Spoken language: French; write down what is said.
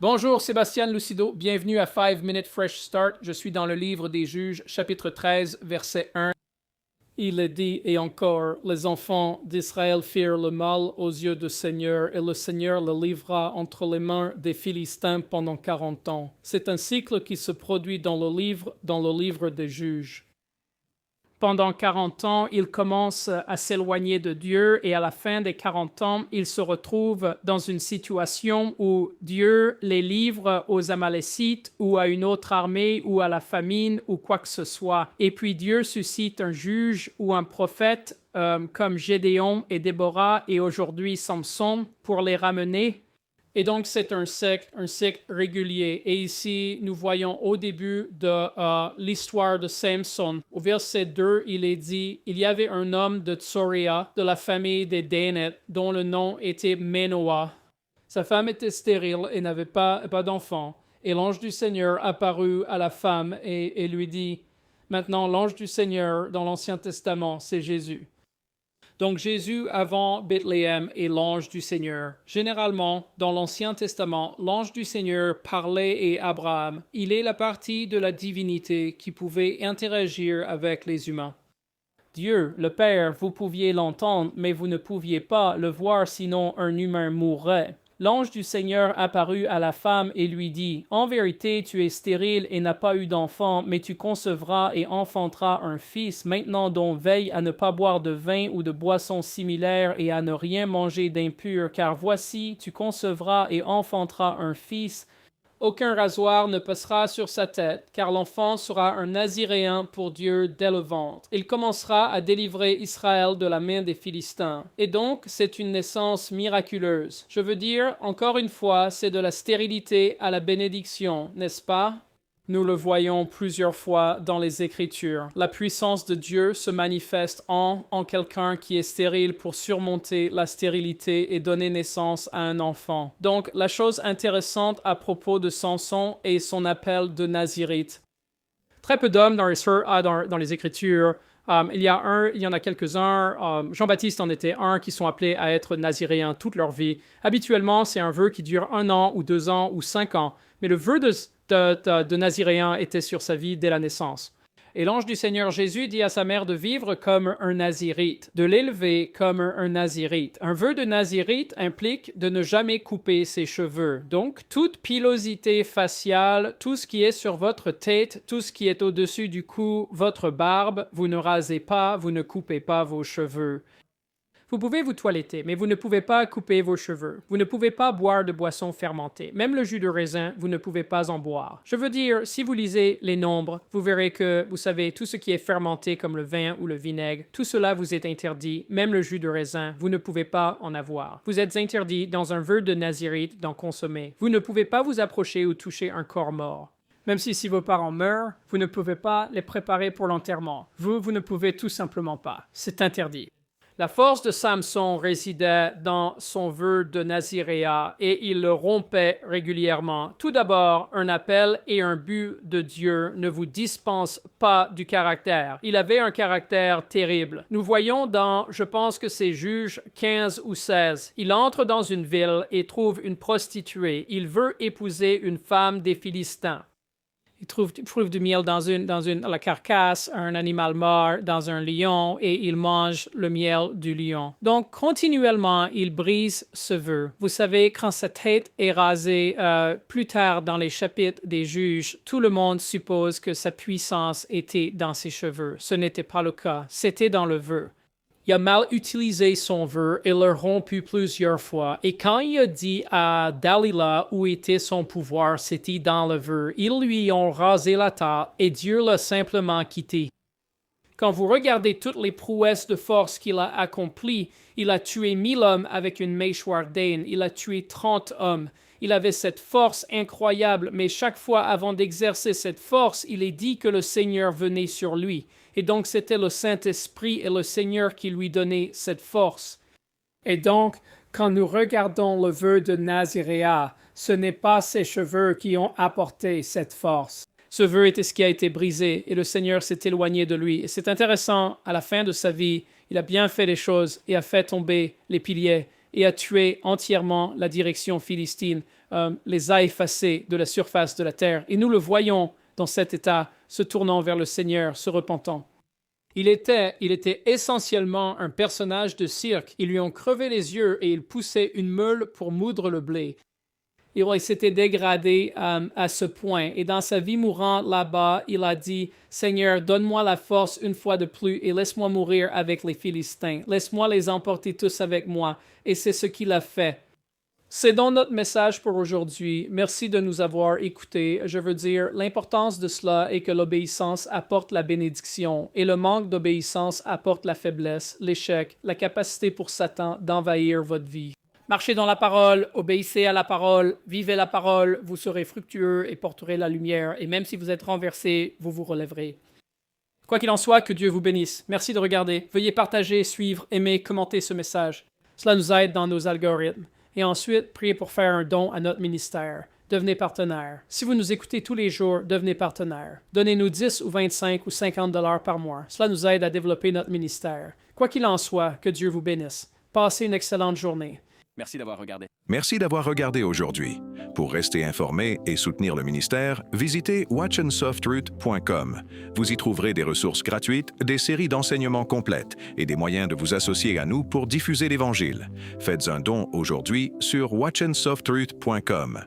Bonjour, Sébastien Lucido, bienvenue à 5 Minute Fresh Start. Je suis dans le livre des Juges, chapitre 13, verset 1. Il est dit, et encore, les enfants d'Israël firent le mal aux yeux du Seigneur, et le Seigneur le livra entre les mains des Philistins pendant 40 ans. C'est un cycle qui se produit dans le livre des Juges. Pendant 40 ans, il commence à s'éloigner de Dieu et à la fin des 40 ans, il se retrouve dans une situation où Dieu les livre aux Amalécites ou à une autre armée ou à la famine ou quoi que ce soit. Et puis Dieu suscite un juge ou un prophète comme Gédéon et Déborah et aujourd'hui Samson pour les ramener. Et donc, c'est un cycle régulier. Et ici, nous voyons au début de l'histoire de Samson. Au verset 2, il est dit, « Il y avait un homme de Tsoria, de la famille des Dénettes, dont le nom était Manoah. Sa femme était stérile et n'avait pas d'enfant. Et l'ange du Seigneur apparut à la femme et lui dit, « Maintenant, l'ange du Seigneur dans l'Ancien Testament, c'est Jésus. » Donc Jésus avant Bethléem est l'ange du Seigneur. Généralement, dans l'Ancien Testament, l'ange du Seigneur parlait à Abraham. Il est la partie de la divinité qui pouvait interagir avec les humains. Dieu, le Père, vous pouviez l'entendre, mais vous ne pouviez pas le voir, sinon un humain mourrait. L'ange du Seigneur apparut à la femme et lui dit, « En vérité, tu es stérile et n'as pas eu d'enfant, mais tu concevras et enfanteras un fils. Maintenant donc veille à ne pas boire de vin ou de boissons similaires et à ne rien manger d'impur, car voici, tu concevras et enfanteras un fils. Aucun rasoir ne passera sur sa tête, car l'enfant sera un Naziréen pour Dieu dès le ventre. Il commencera à délivrer Israël de la main des Philistins. Et donc, c'est une naissance miraculeuse. Je veux dire, encore une fois, c'est de la stérilité à la bénédiction, n'est-ce pas? Nous le voyons plusieurs fois dans les Écritures. La puissance de Dieu se manifeste en quelqu'un qui est stérile pour surmonter la stérilité et donner naissance à un enfant. Donc, la chose intéressante à propos de Samson est son appel de Nazirite. Très peu d'hommes dans les Écritures. Il y en a quelques-uns. Jean-Baptiste en était un qui sont appelés à être naziréens toute leur vie. Habituellement, c'est un vœu qui dure 1 an ou 2 ans ou 5 ans. Mais le vœu de Naziréen était sur sa vie dès la naissance. Et l'ange du Seigneur Jésus dit à sa mère de vivre comme un nazirite, de l'élever comme un nazirite. Un vœu de nazirite implique de ne jamais couper ses cheveux. Donc, toute pilosité faciale, tout ce qui est sur votre tête, tout ce qui est au-dessus du cou, votre barbe, vous ne rasez pas, vous ne coupez pas vos cheveux. Vous pouvez vous toiletter, mais vous ne pouvez pas couper vos cheveux. Vous ne pouvez pas boire de boissons fermentées. Même le jus de raisin, vous ne pouvez pas en boire. Je veux dire, si vous lisez les nombres, vous verrez que, vous savez, tout ce qui est fermenté comme le vin ou le vinaigre, tout cela vous est interdit. Même le jus de raisin, vous ne pouvez pas en avoir. Vous êtes interdit dans un vœu de nazirite d'en consommer. Vous ne pouvez pas vous approcher ou toucher un corps mort. Même si vos parents meurent, vous ne pouvez pas les préparer pour l'enterrement. Vous ne pouvez tout simplement pas. C'est interdit. La force de Samson résidait dans son vœu de naziréat et il le rompait régulièrement. Tout d'abord, un appel et un but de Dieu ne vous dispensent pas du caractère. Il avait un caractère terrible. Nous voyons dans, je pense que c'est Juges 15 ou 16, il entre dans une ville et trouve une prostituée. Il veut épouser une femme des Philistins. Il trouve du miel dans la carcasse, un animal mort, dans un lion, et il mange le miel du lion. Donc, continuellement, il brise ce vœu. Vous savez, quand sa tête est rasée plus tard dans les chapitres des Juges, tout le monde suppose que sa puissance était dans ses cheveux. Ce n'était pas le cas. C'était dans le vœu. Il a mal utilisé son vœu et l'a rompu plusieurs fois. Et quand il a dit à Dalila où était son pouvoir, c'était dans le vœu. Ils lui ont rasé la tête et Dieu l'a simplement quitté. Quand vous regardez toutes les prouesses de force qu'il a accomplies, il a tué 1000 hommes avec une mâchoire d'aine. Il a tué 30 hommes. Il avait cette force incroyable, mais chaque fois avant d'exercer cette force, il est dit que le Seigneur venait sur lui. Et donc, c'était le Saint-Esprit et le Seigneur qui lui donnaient cette force. Et donc, quand nous regardons le vœu de Naziréat, ce n'est pas ses cheveux qui ont apporté cette force. Ce vœu était ce qui a été brisé et le Seigneur s'est éloigné de lui. Et c'est intéressant, à la fin de sa vie, il a bien fait les choses et a fait tomber les piliers et a tué entièrement la direction philistine les a effacés de la surface de la terre. Et nous le voyons dans cet état, se tournant vers le Seigneur, se repentant. Il était essentiellement un personnage de cirque. Ils lui ont crevé les yeux et il poussait une meule pour moudre le blé. Il s'était dégradé à ce point. Et dans sa vie mourante là-bas, il a dit, « Seigneur, donne-moi la force une fois de plus et laisse-moi mourir avec les Philistins. Laisse-moi les emporter tous avec moi. » Et c'est ce qu'il a fait. C'est donc notre message pour aujourd'hui. Merci de nous avoir écoutés. Je veux dire, l'importance de cela est que l'obéissance apporte la bénédiction et le manque d'obéissance apporte la faiblesse, l'échec, la capacité pour Satan d'envahir votre vie. Marchez dans la parole, obéissez à la parole, vivez la parole, vous serez fructueux et porterez la lumière, et même si vous êtes renversé, vous vous relèverez. Quoi qu'il en soit, que Dieu vous bénisse. Merci de regarder. Veuillez partager, suivre, aimer, commenter ce message. Cela nous aide dans nos algorithmes. Et ensuite, priez pour faire un don à notre ministère. Devenez partenaire. Si vous nous écoutez tous les jours, devenez partenaire. Donnez-nous 10 ou 25 ou 50 $ par mois. Cela nous aide à développer notre ministère. Quoi qu'il en soit, que Dieu vous bénisse. Passez une excellente journée. Merci d'avoir regardé. Merci d'avoir regardé aujourd'hui. Pour rester informé et soutenir le ministère, visitez watchandsoftroot.com. Vous y trouverez des ressources gratuites, des séries d'enseignements complètes et des moyens de vous associer à nous pour diffuser l'Évangile. Faites un don aujourd'hui sur watchandsoftroot.com.